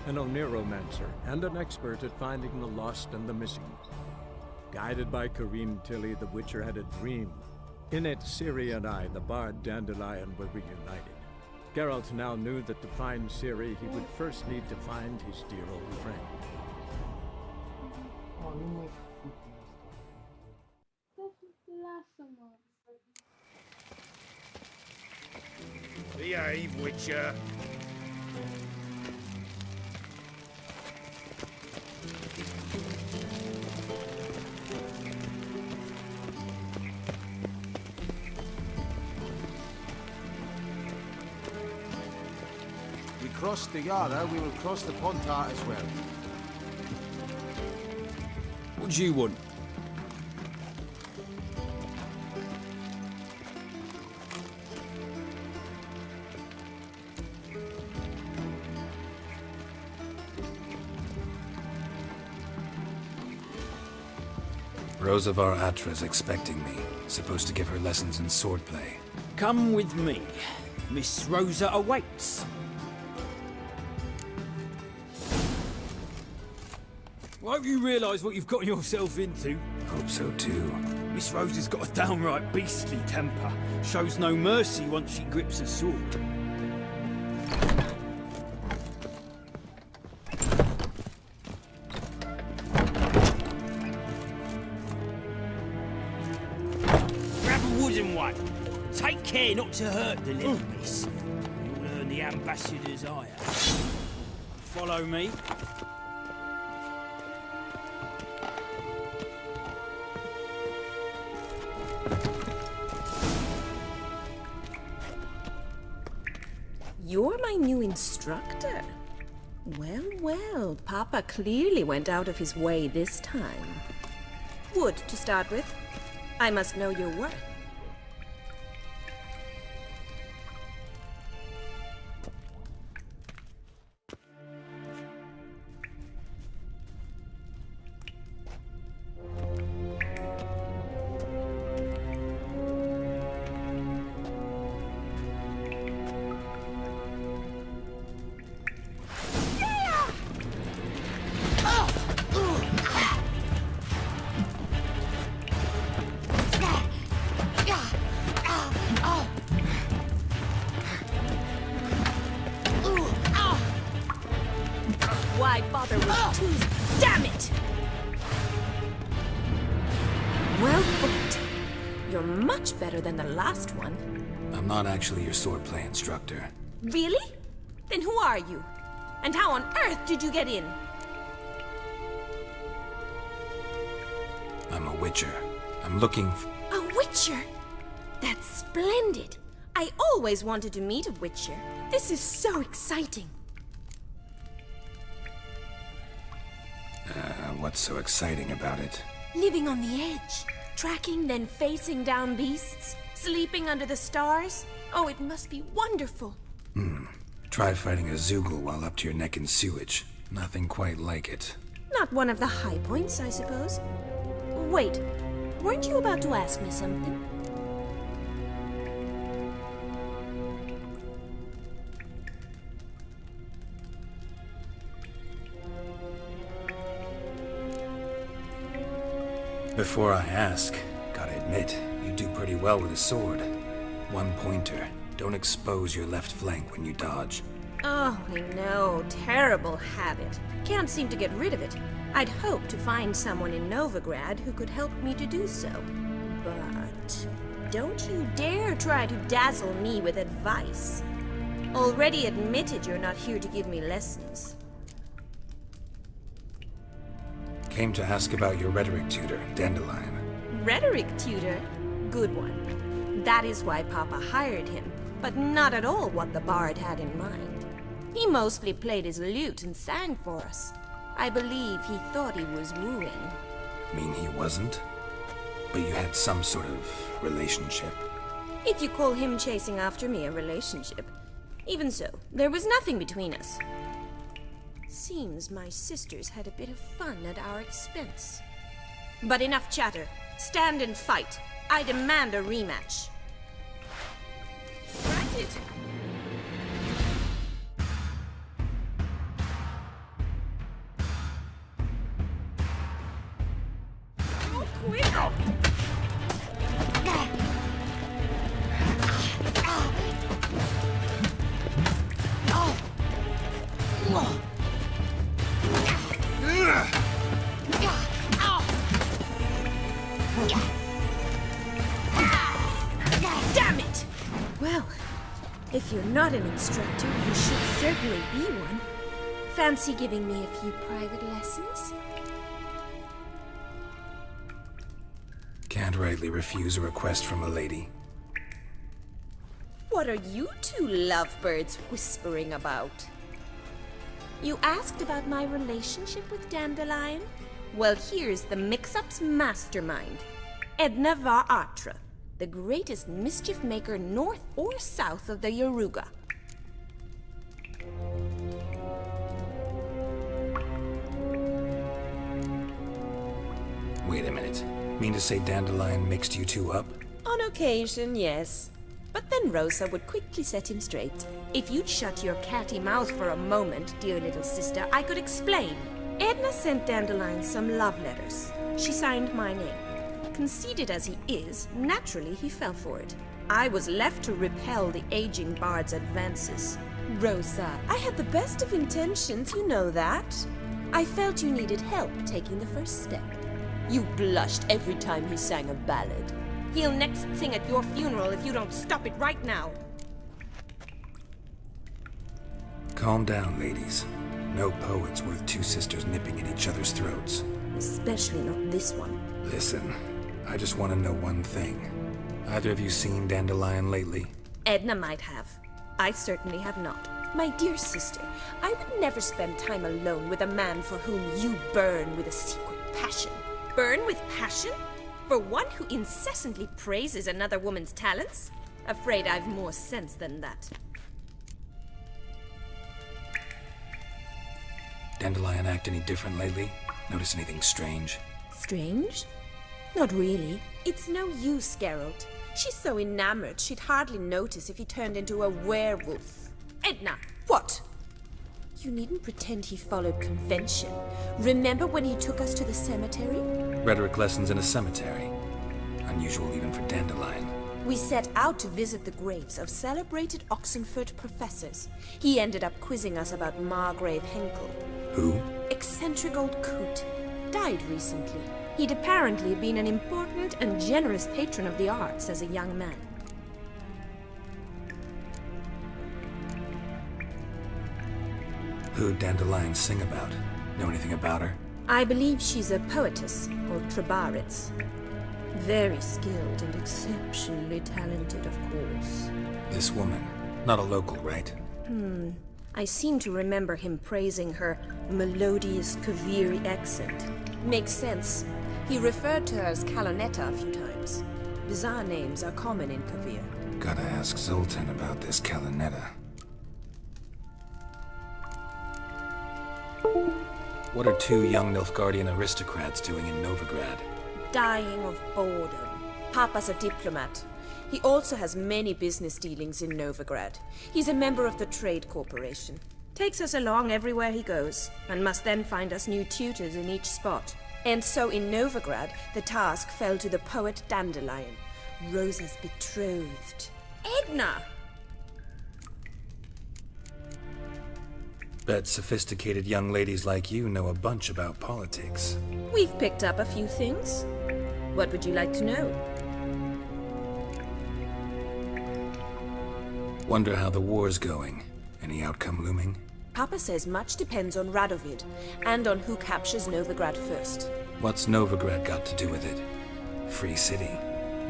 an oneiromancer, and an expert at finding the lost and the missing. Guided by Corrine Tilly, the Witcher had a dream. In it, Ciri and I, the bard Dandelion, were reunited. Geralt now knew that to find Ciri, he would first need to find his dear old friend. Behave, Witcher. We crossed the Yara, we will cross the Pontar as well. What do you want? Rosavar Atra's expecting me. Supposed to give her lessons in swordplay. Come with me. Miss Rosa awaits. Won't you realise what you've got yourself into? Hope so too. Miss Rosa's got a downright beastly temper. Shows no mercy once she grips a sword. Grab a wooden one. Take care not to hurt the little miss. You'll earn the ambassador's ire. Follow me. You're my new instructor. Well, well, Papa clearly went out of his way this time. Wood, to start with. I must know your worth. Why bother with twos? Damn it! Well booked. You're much better than the last one. I'm not actually your swordplay instructor. Really? Then who are you? And how on earth did you get in? I'm a witcher. I'm looking A witcher? That's splendid. I always wanted to meet a witcher. This is so exciting. What's so exciting about it? Living on the edge. Tracking, then facing down beasts. Sleeping under the stars. Oh, it must be wonderful. Try fighting a Zoogle while up to your neck in sewage. Nothing quite like it. Not one of the high points, I suppose. Wait, weren't you about to ask me something? Before I ask, gotta admit, you do pretty well with a sword. One pointer. Don't expose your left flank when you dodge. Oh, I know. Terrible habit. Can't seem to get rid of it. I'd hoped to find someone in Novigrad who could help me to do so. But don't you dare try to dazzle me with advice. Already admitted you're not here to give me lessons. Came to ask about your rhetoric tutor, Dandelion. Rhetoric tutor? Good one. That is why Papa hired him, but not at all what the bard had in mind. He mostly played his lute and sang for us. I believe he thought he was wooing. Mean he wasn't? But you had some sort of relationship. If you call him chasing after me a relationship. Even so, there was nothing between us. Seems my sisters had a bit of fun at our expense. But enough chatter. Stand and fight. I demand a rematch. Granted. Damn it! Well, if you're not an instructor, you should certainly be one. Fancy giving me a few private lessons? Can't rightly refuse a request from a lady. What are you two lovebirds whispering about? You asked about my relationship with Dandelion? Well, here's the mix-up's mastermind. Edna Va Atra, the greatest mischief maker north or south of the Yaruga. Wait a minute. Mean to say Dandelion mixed you two up? On occasion, yes. But then Rosa would quickly set him straight. If you'd shut your catty mouth for a moment, dear little sister, I could explain. Edna sent Dandelion some love letters. She signed my name. Conceited as he is, naturally he fell for it. I was left to repel the aging bard's advances. Rosa, I had the best of intentions, you know that. I felt you needed help taking the first step. You blushed every time he sang a ballad. He'll next sing at your funeral if you don't stop it right now. Calm down, ladies. No poet's worth two sisters nipping at each other's throats. Especially not this one. Listen, I just want to know one thing. Either of you seen Dandelion lately? Edna might have. I certainly have not. My dear sister, I would never spend time alone with a man for whom you burn with a secret passion. Burn with passion? For one who incessantly praises another woman's talents? Afraid I've more sense than that. Dandelion act any different lately? Notice anything strange? Strange? Not really. It's no use, Geralt. She's so enamored she'd hardly notice if he turned into a werewolf. Edna! What? You needn't pretend he followed convention. Remember when he took us to the cemetery? Rhetoric lessons in a cemetery. Unusual even for Dandelion. We set out to visit the graves of celebrated Oxenford professors. He ended up quizzing us about Margrave Henkel. Who? Eccentric old coot. Died recently. He'd apparently been an important and generous patron of the arts as a young man. Who'd Dandelion sing about? Know anything about her? I believe she's a poetess, or Trebaritz. Very skilled and exceptionally talented, of course. This woman. Not a local, right? I seem to remember him praising her melodious Kaviri accent. Makes sense. He referred to her as Calonetta a few times. Bizarre names are common in Kavir. Gotta ask Zoltan about this Calonetta. What are two young Nilfgaardian aristocrats doing in Novigrad? Dying of boredom. Papa's a diplomat. He also has many business dealings in Novigrad. He's a member of the Trade Corporation. Takes us along everywhere he goes, and must then find us new tutors in each spot. And so in Novigrad, the task fell to the poet Dandelion, Rosa's betrothed. Edna! Bet sophisticated young ladies like you know a bunch about politics. We've picked up a few things. What would you like to know? Wonder how the war's going. Any outcome looming? Papa says much depends on Radovid, and on who captures Novigrad first. What's Novigrad got to do with it? Free city.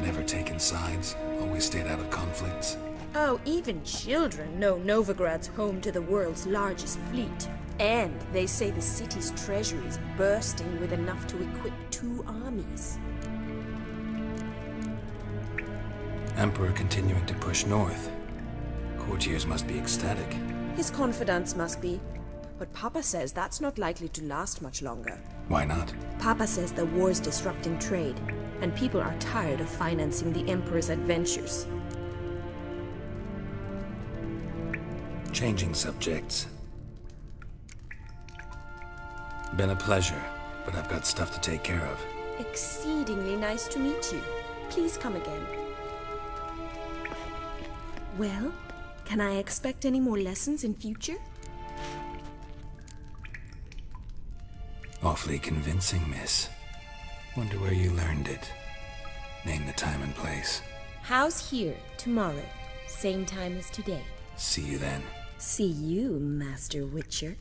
Never taken sides. Always stayed out of conflicts. Oh, even children know Novigrad's home to the world's largest fleet. And they say the city's treasury is bursting with enough to equip 2 armies. Emperor continuing to push north. Courtiers must be ecstatic. His confidants must be. But Papa says that's not likely to last much longer. Why not? Papa says the war's disrupting trade, and people are tired of financing the Emperor's adventures. Changing subjects. Been a pleasure, but I've got stuff to take care of. exceedingly nice to meet you. Please come again. Well, can I expect any more lessons in future? Awfully convincing, miss. Wonder where you learned it. Name the time and place. House here, tomorrow. Same time as today. See you then. See you, Master Witcher.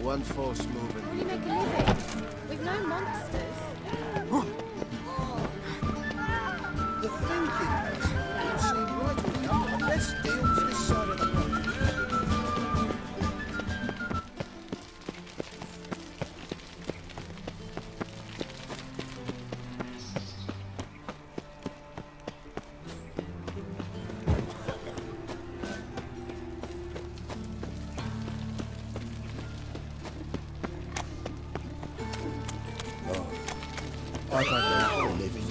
One false move How do and you make a living? With no monsters? the thinking. See, right now, let's deal with this side of the road. I don't know for a living.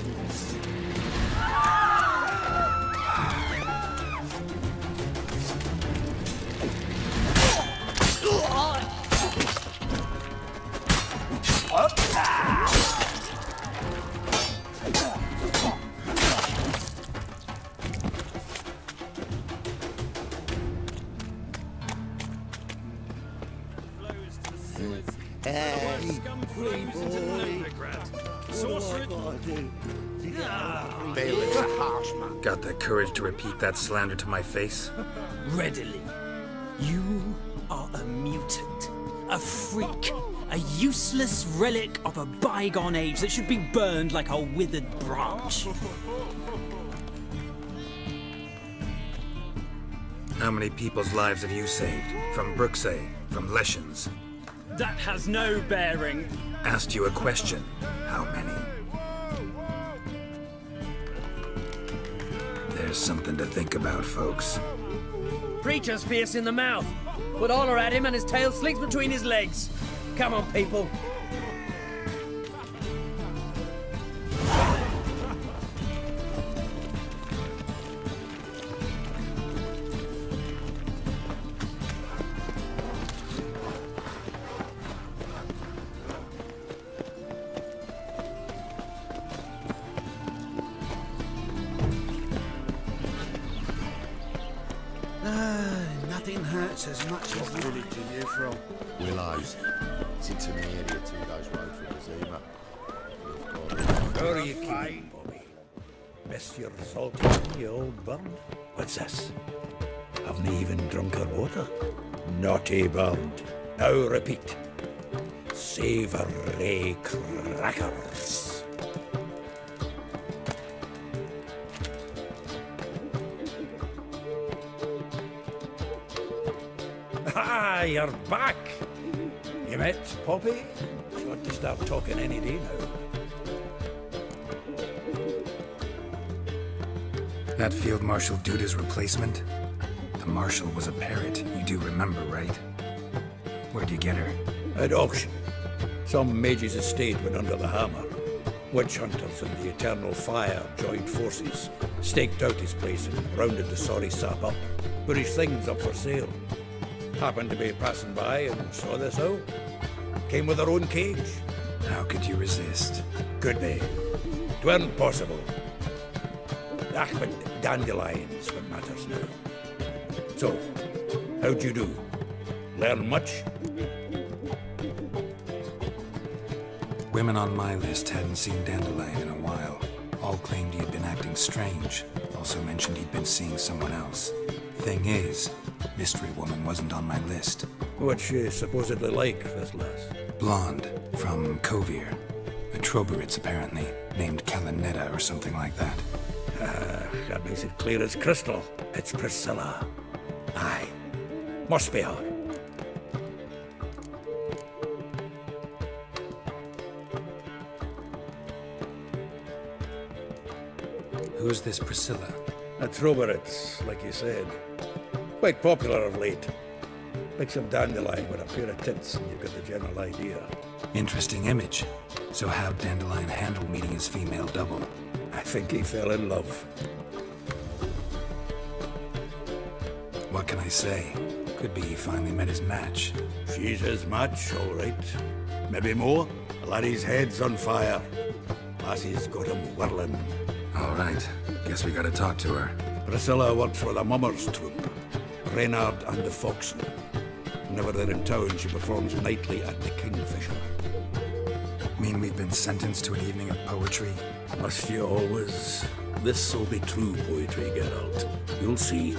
Bailiff's a harsh man. Got the courage to repeat that slander to my face? Readily. You are a mutant, a freak, a useless relic of a bygone age that should be burned like a withered branch. How many people's lives have you saved? From Bruxay, from Leshens? That has no bearing. Asked you a question. How many? There's something to think about, folks. Preacher's fierce in the mouth. Put holler at him and his tail slinks between his legs. Come on, people. Nothing hurts as much as village are you from? Willows. Sits in the area 2 days road from the Zima. How are you keeping, Bobby? Miss your salty, you old bird? What's this? Haven't even drunk her water? Naughty bird. Now repeat. Savoury crackers. Ah, you're back. You met Poppy? She ought to start talking any day now. That Field Marshal Duda's replacement? The Marshal was a parrot, you do remember, right? Where'd you get her? At auction. Some mage's estate went under the hammer. Witch hunters and the Eternal Fire joined forces, staked out his place and rounded the sorry sap up. Put his things up for sale. Happened to be passing by and saw this out. Came with her own cage. How could you resist? Could they? 'Tweren't possible. Ah, but dandelions what matters now. So, how'd you do? Learn much? Women on my list hadn't seen Dandelion in a while. All claimed he had been acting strange. Also mentioned he'd been seeing someone else. Thing is, Mystery woman wasn't on my list. What's she supposedly like, this lass? Blonde, from Kovir. A Troberitz, apparently, named Kalinetta or something like that. That makes it clear as crystal. It's Priscilla. Aye. Must be her. Who's this Priscilla? A Troberitz, like you said. Quite popular of late. Mix of dandelion with a pair of tits and you've got the general idea. Interesting image. So how'd Dandelion handle meeting his female double? I think he fell in love. What can I say? Could be he finally met his match. She's his match, all right. Maybe more. The laddie's head's on fire. Lassie's got him whirling. All right. Guess we gotta talk to her. Priscilla works for the Mummers troupe. Reynard and the Foxen. Whenever they're in town, she performs nightly at the Kingfisher. Mean we've been sentenced to an evening of poetry? Must you always? This'll be true poetry, Geralt. You'll see.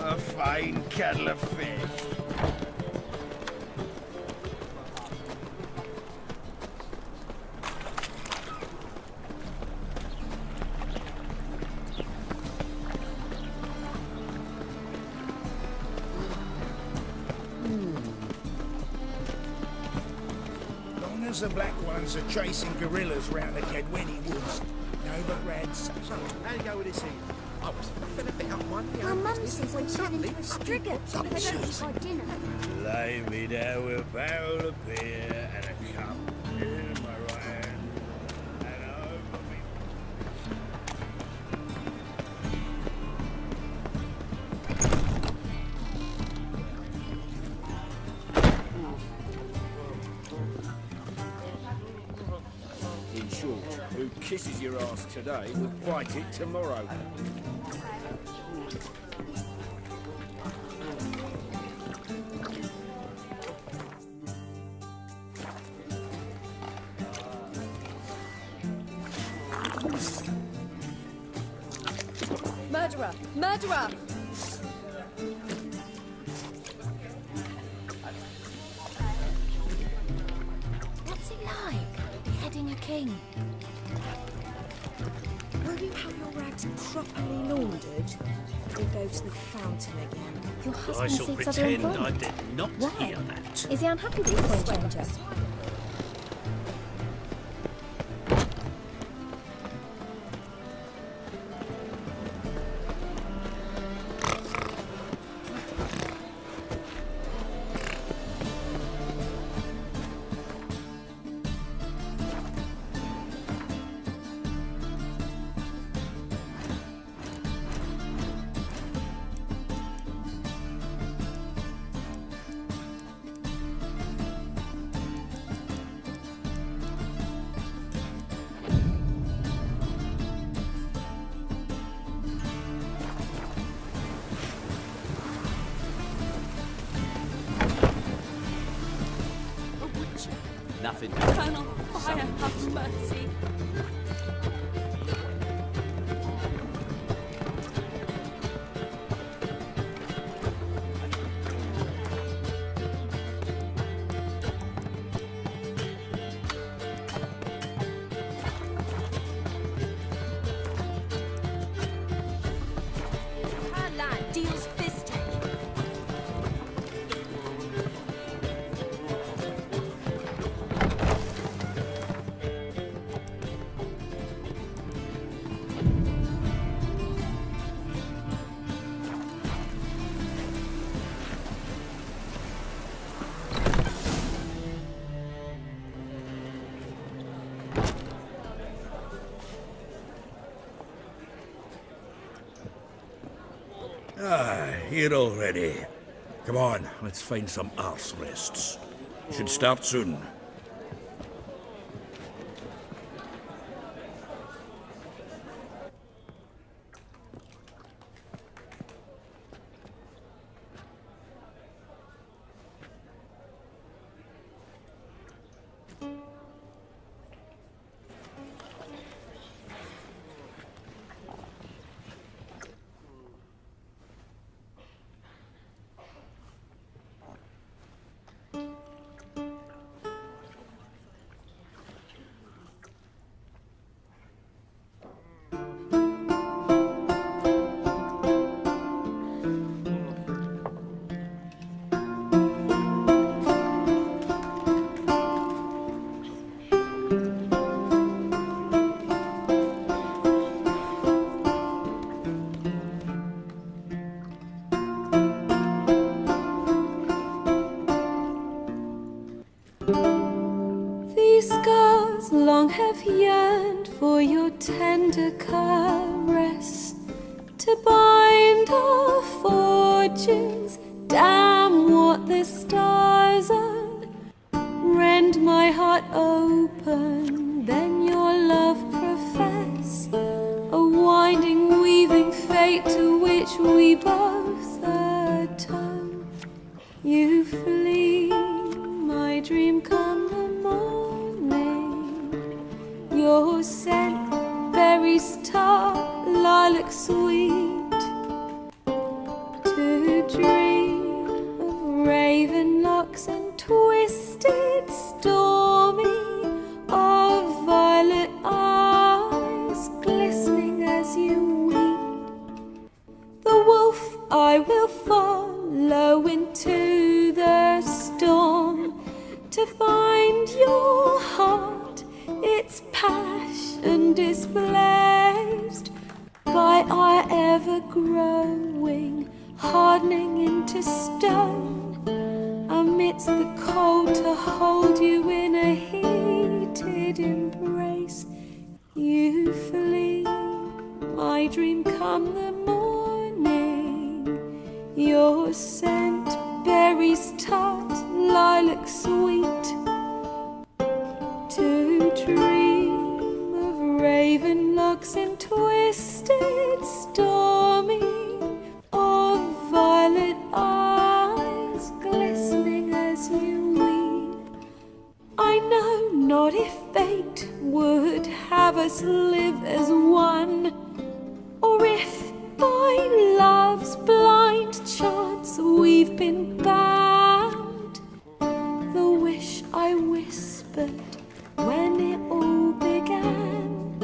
A fine kettle of fish. Long as the black ones are chasing gorillas round the Kedweni woods, Novograd's. So, how do you go with this here? I was fed a bit up one. My mum says I'm turning into a striga so that I don't eat my dinner. Lay me down with a barrel of beer and a cup in my right hand. And over me. In short, who kisses your ass today will bite it tomorrow. Murderer! Murderer! What's it like, beheading a king? Will you have your rags properly laundered? Or go to the fountain again? Your I husband shall seeks other pretend I employment. did not Why? hear that. Is he unhappy with this stranger? Nothing. Burn on fire, have mercy. Hard line deals fisting. Here already. Come on, let's find some arse rests. Should start soon. hearts long have yearned for your tender caress, to bind our fortunes. Damn what the stars are. Rend my heart open, then your love profess, a winding, weaving fate to which we both atone. You flee, my dream come the morning. Your scent, berries tart, lilac sweet. To dream of raven locks and twisted, stormy, of violet eyes glistening as you weep. The wolf I will follow into the storm, to find your heart, its passion displaced by our ever-growing, hardening into stone. Amidst the cold, to hold you in a heated embrace. You flee, my dream come the morning. Your scent, berries tart, lilac sweet. To dream of raven locks and twisted, stormy, of violet eyes glistening as you weep. I know not if fate would have us live as one, or if by love's blind chance we've been bound. The wish I whispered when it all began,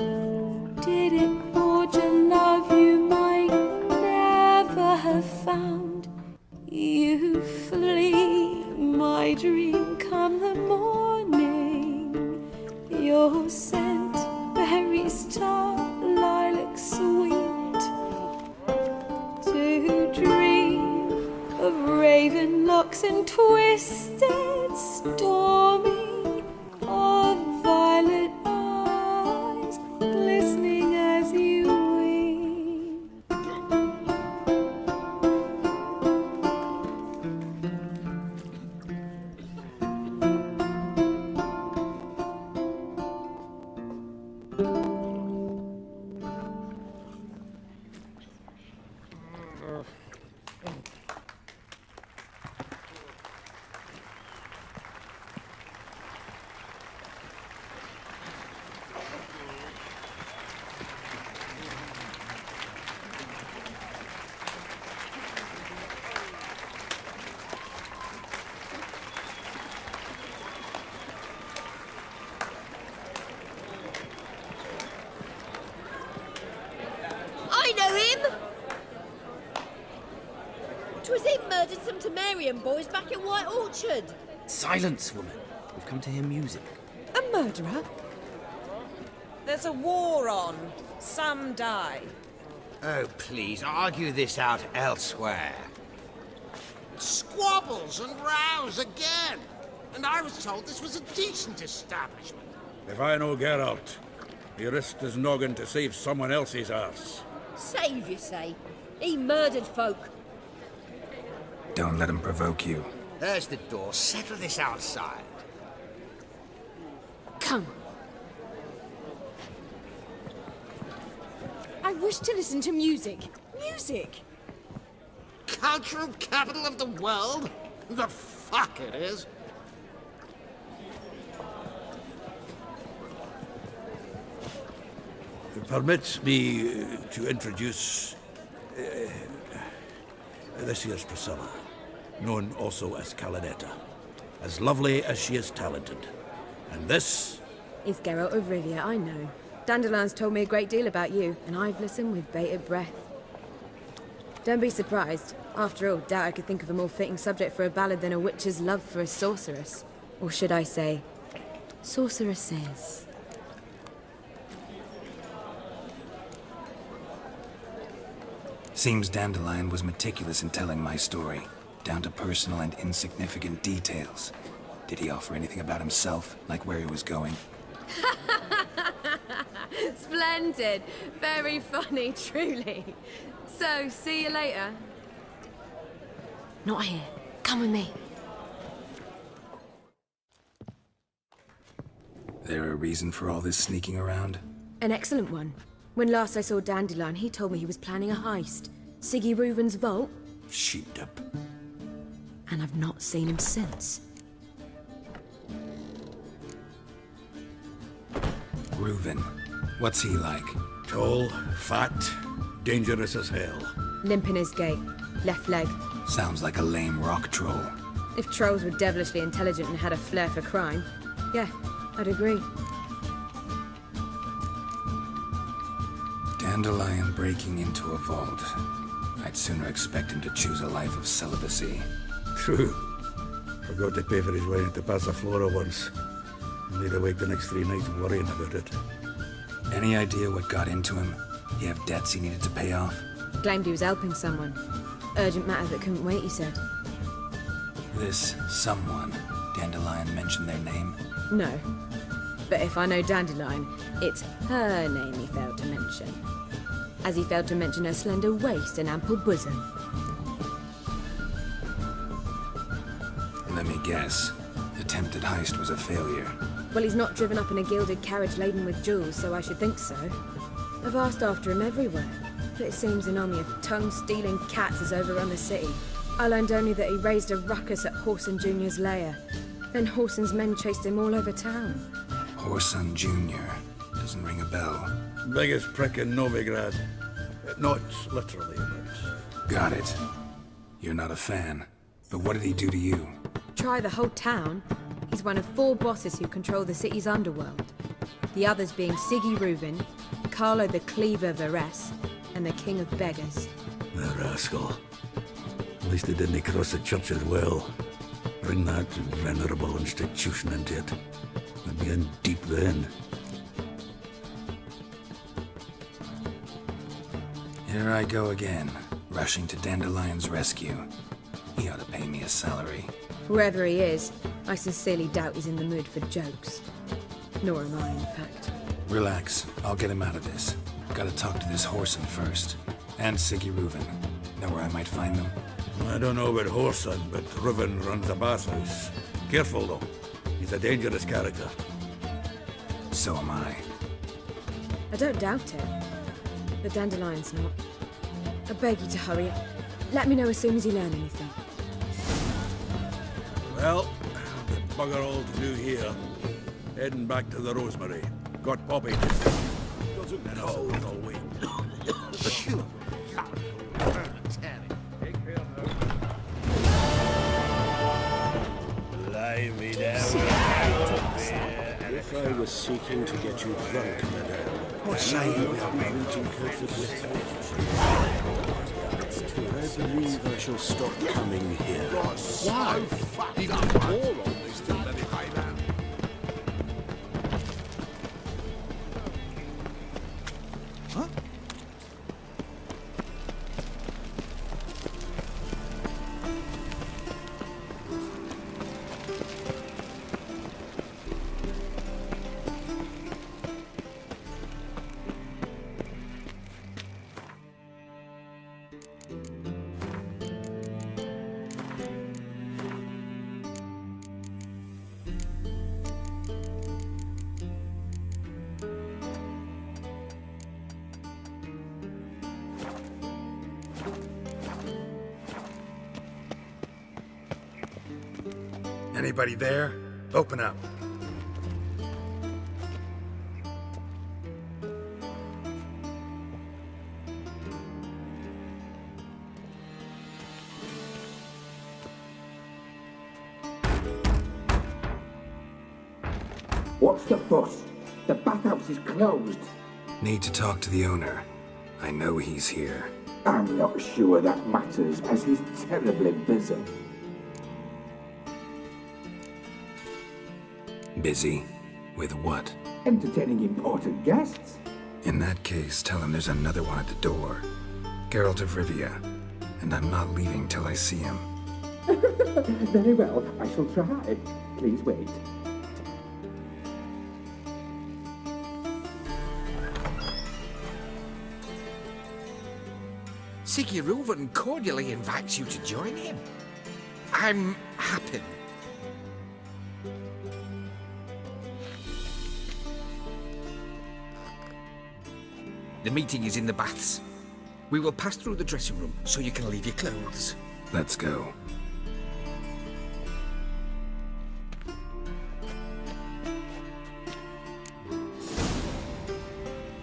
did it forge a love you might never have found? You flee, my dream come the morning. Your scent, berries tart, lilac sweet. To dream of raven locks and twisted, stormy, of violet eyes glistening as you weep. I know him! 'Twas him murdered some Temerian boys back in White Orchard. Silence, woman. We've come to hear music. A murderer? There's a war on. Some die. Oh, please, argue this out elsewhere. Squabbles and rows again. And I was told this was a decent establishment. If I know Geralt, he risked his noggin to save someone else's arse. Save, you say? He murdered folk. Don't let him provoke you. There's the door. Settle this outside. Come. I wish to listen to music. Music! Cultural capital of the world? The fuck it is. Permit me to introduce this here's Priscilla, known also as Calinetta, as lovely as she is talented. And this is Geralt of Rivia, I know. Dandelion's told me a great deal about you, and I've listened with bated breath. Don't be surprised. After all, doubt I could think of a more fitting subject for a ballad than a witch's love for a sorceress. Or should I say, sorceresses. Seems Dandelion was meticulous in telling my story, down to personal and insignificant details. Did he offer anything about himself, like where he was going? Splendid. Very funny, truly. So, see you later. Not here. Come with me. There a reason for all this sneaking around? An excellent one. When last I saw Dandelion, he told me he was planning a heist. Siggy Reuven's vault. Sheep-dip. And I've not seen him since. Reuven. What's he like? Tall, fat, dangerous as hell. Limp in his gait. Left leg. Sounds like a lame rock troll. If trolls were devilishly intelligent and had a flair for crime, yeah, I'd agree. Dandelion breaking into a vault. I'd sooner expect him to choose a life of celibacy. True. Forgot to pay for his wedding to Passaflora once. Laid awake the next 3 nights worrying about it. Any idea what got into him? He have debts he needed to pay off? Claimed he was helping someone. Urgent matter that couldn't wait, he said. This someone, Dandelion mentioned their name? No. But if I know Dandelion, it's her name he failed to mention. As he failed to mention her slender waist and ample bosom. Let me guess. Attempted heist was a failure. Well, he's not driven up in a gilded carriage laden with jewels, so I should think so. I've asked after him everywhere, but it seems an army of tongue-stealing cats has overrun the city. I learned only that he raised a ruckus at Horson Jr.'s lair. Then Horson's men chased him all over town. Horson Jr. Doesn't ring a bell. Biggest prick in Novigrad. Not literally, but... Got it. You're not a fan. But what did he do to you? Try the whole town. He's one of 4 bosses who control the city's underworld. The others being Siggy Reuven, Carlo the Cleaver Varese, and the King of Beggars. The rascal. At least he didn't cross the church as well. Bring that venerable institution into it. We'd be in deep then. Here I go again, rushing to Dandelion's rescue. He ought to pay me a salary. Wherever he is, I sincerely doubt he's in the mood for jokes. Nor am I, in fact. Relax. I'll get him out of this. Gotta talk to this Horson first. And Siggy Reuven. Know where I might find them? I don't know about Horson, but Reuven runs a bathhouse. Careful, though. He's a dangerous character. So am I. I don't doubt it. But Dandelion's not. I beg you to hurry up. Let me know as soon as you learn anything. Well, the bugger all to do here. Heading back to the Rosemary. Got Poppy. Doesn't cold all week. Lay me down if I was seeking to get you drunk, madame, What say you? we are meeting with I believe I shall stop coming here. Why? Fucking more on this till let it lay down. Huh? Anybody there? Open up. What's the fuss? The bathhouse is closed. Need to talk to the owner. I know he's here. I'm not sure that matters, as he's terribly busy. Busy? With what? Entertaining important guests. In that case, tell him there's another one at the door. Geralt of Rivia. And I'm not leaving till I see him. Very well, I shall try. Please wait. Siggy Reuven cordially invites you to join him. I'm happy. The meeting is in the baths. We will pass through the dressing room so you can leave your clothes. Let's go.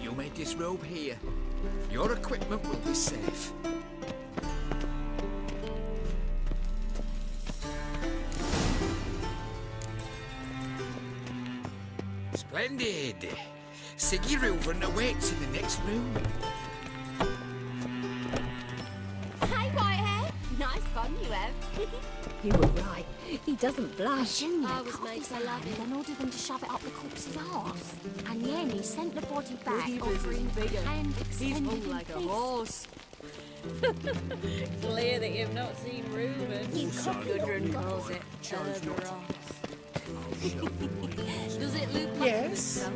You may disrobe here. Your equipment will be safe. Splendid. Siggy Reuven awaits in the next room. Hey, Whitehead. Nice fun you have. You were right. He doesn't blush. Junior always makes her love it and ordered them to shove it up the corpse's arse. And then he sent the body back, offering bigger and He's hung like a horse. Clear that you've not seen Reuben. Gudrun calls it Cerberus. Does it look like Yes.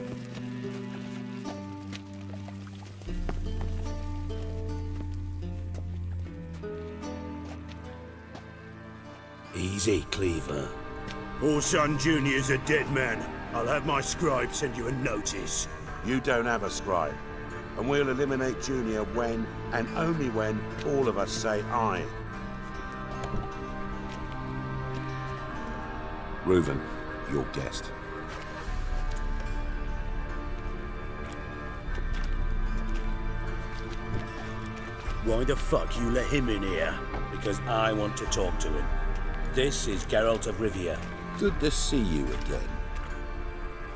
Easy, Cleaver. Orson Jr.'s a dead man. I'll have my scribe send you a notice. You don't have a scribe. And we'll eliminate Junior when, and only when, all of us say aye. Reuven, your guest. Why the fuck you let him in here? Because I want to talk to him. This is Geralt of Rivia. Good to see you again.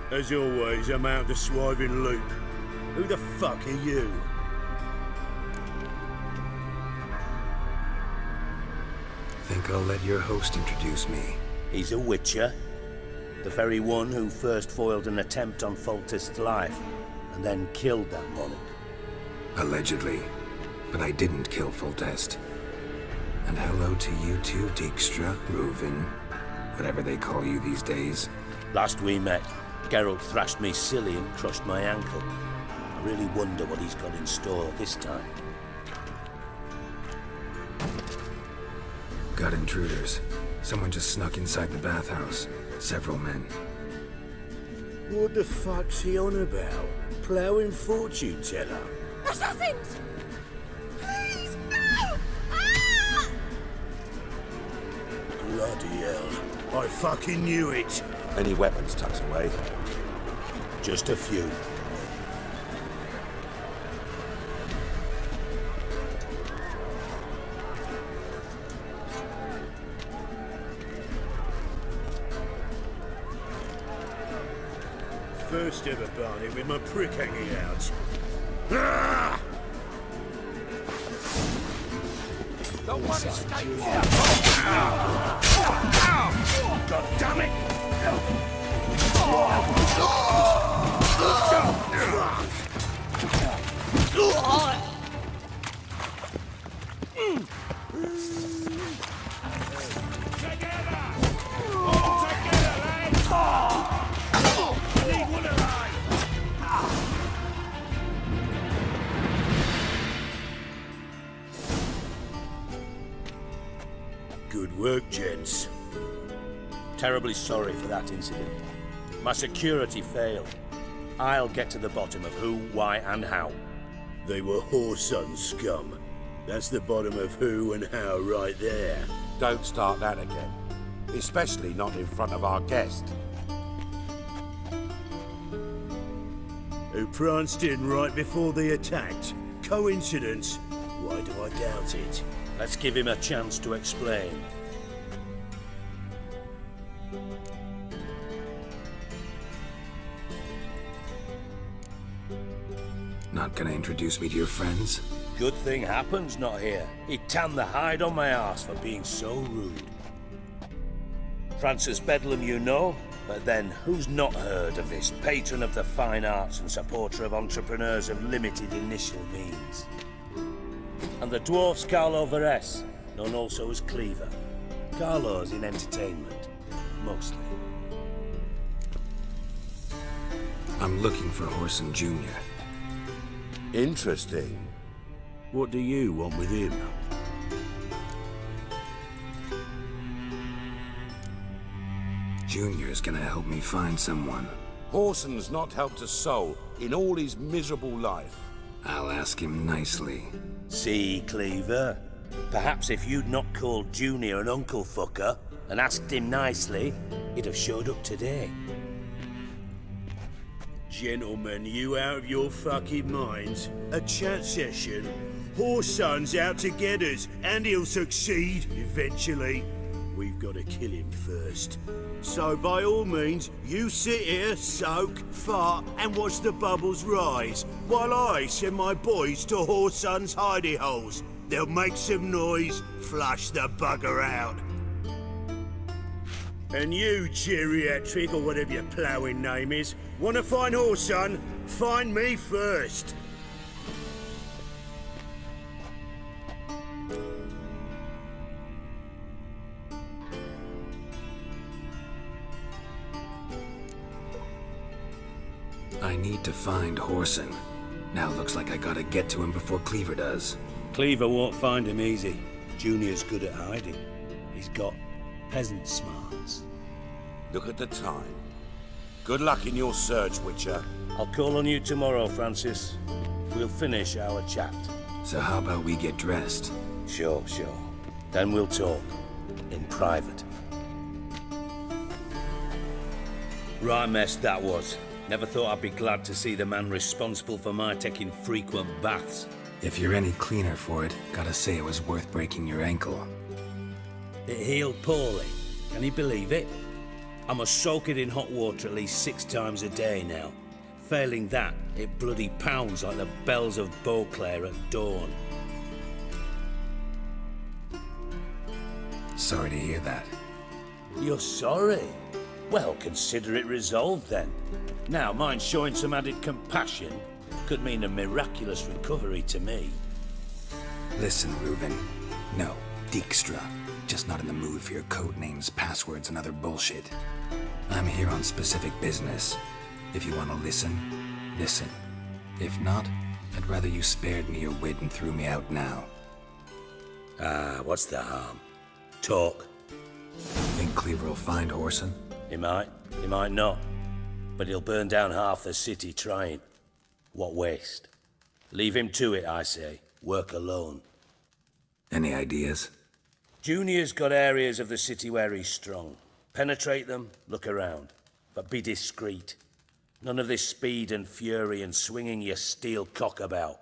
As always, I'm out the swiving loop. Who the fuck are you? Think I'll let your host introduce me. He's a witcher. The very one who first foiled an attempt on Foltest's life, and then killed that monarch. Allegedly. But I didn't kill Foltest. And hello to you too, Dijkstra, Reuven, whatever they call you these days. Last we met, Geralt thrashed me silly and crushed my ankle. I really wonder what he's got in store this time. Got intruders. Someone just snuck inside the bathhouse. Several men. What the fuck's he on about? Ploughing fortune teller? Assassins! Please, no! Ah! Bloody hell. I fucking knew it. Any weapons tucked away? Just a few. First ever Barney with my prick hanging out. Ah! Don't want to stay God damn it! Good work, gents. Terribly sorry for that incident. My security failed. I'll get to the bottom of who, why, and how. They were whoreson scum. That's the bottom of who and how right there. Don't start that again. Especially not in front of our guest. Who pranced in right before they attacked. Coincidence? Why do I doubt it? Let's give him a chance to explain. Not gonna introduce me to your friends? Good thing Happen's not here. He tanned the hide on my arse for being so rude. Francis Bedlam you know, but then who's not heard of this patron of the fine arts and supporter of entrepreneurs of limited initial means? And the dwarf's Carlo Veres, known also as Cleaver. Carlo's in entertainment, mostly. I'm looking for Orson Jr. Interesting. What do you want with him? Junior's gonna help me find someone. Horson's not helped a soul in all his miserable life. I'll ask him nicely. See, Cleaver? Perhaps if you'd not called Junior an uncle fucker and asked him nicely, he'd have showed up today. Gentlemen, you out of your fucking minds? A chat session? Horson's out to get us, and he'll succeed eventually. We've got to kill him first. So by all means, you sit here, soak, fart, and watch the bubbles rise, while I send my boys to Horson's hidey holes. They'll make some noise, flush the bugger out. And you, geriatric, or whatever your ploughing name is, want to find Horson? Find me first. I need to find Horson. Now looks like I gotta get to him before Cleaver does. Cleaver won't find him easy. Junior's good at hiding. He's got peasant smarts. Look at the time. Good luck in your search, Witcher. I'll call on you tomorrow, Francis. We'll finish our chat. So how about we get dressed? Sure. Then we'll talk. In private. Right mess that was. Never thought I'd be glad to see the man responsible for my taking frequent baths. If you're any cleaner for it, gotta say it was worth breaking your ankle. It healed poorly. Can you believe it? I must soak it in hot water at least 6 times a day now. Failing that, it bloody pounds like the bells of Beauclair at dawn. Sorry to hear that. You're sorry? Well, consider it resolved then. Now, mind showing some added compassion could mean a miraculous recovery to me. Listen, Reuben. No, Dijkstra. Just not in the mood for your code names, passwords, and other bullshit. I'm here on specific business. If you want to listen, listen. If not, I'd rather you spared me your wit and threw me out now. What's the harm? Talk. Think Cleaver will find Horson? He might not. But he'll burn down half the city trying. What waste? Leave him to it, I say. Work alone. Any ideas? Junior's got areas of the city where he's strong. Penetrate them, look around. But be discreet. None of this speed and fury and swinging your steel cock about.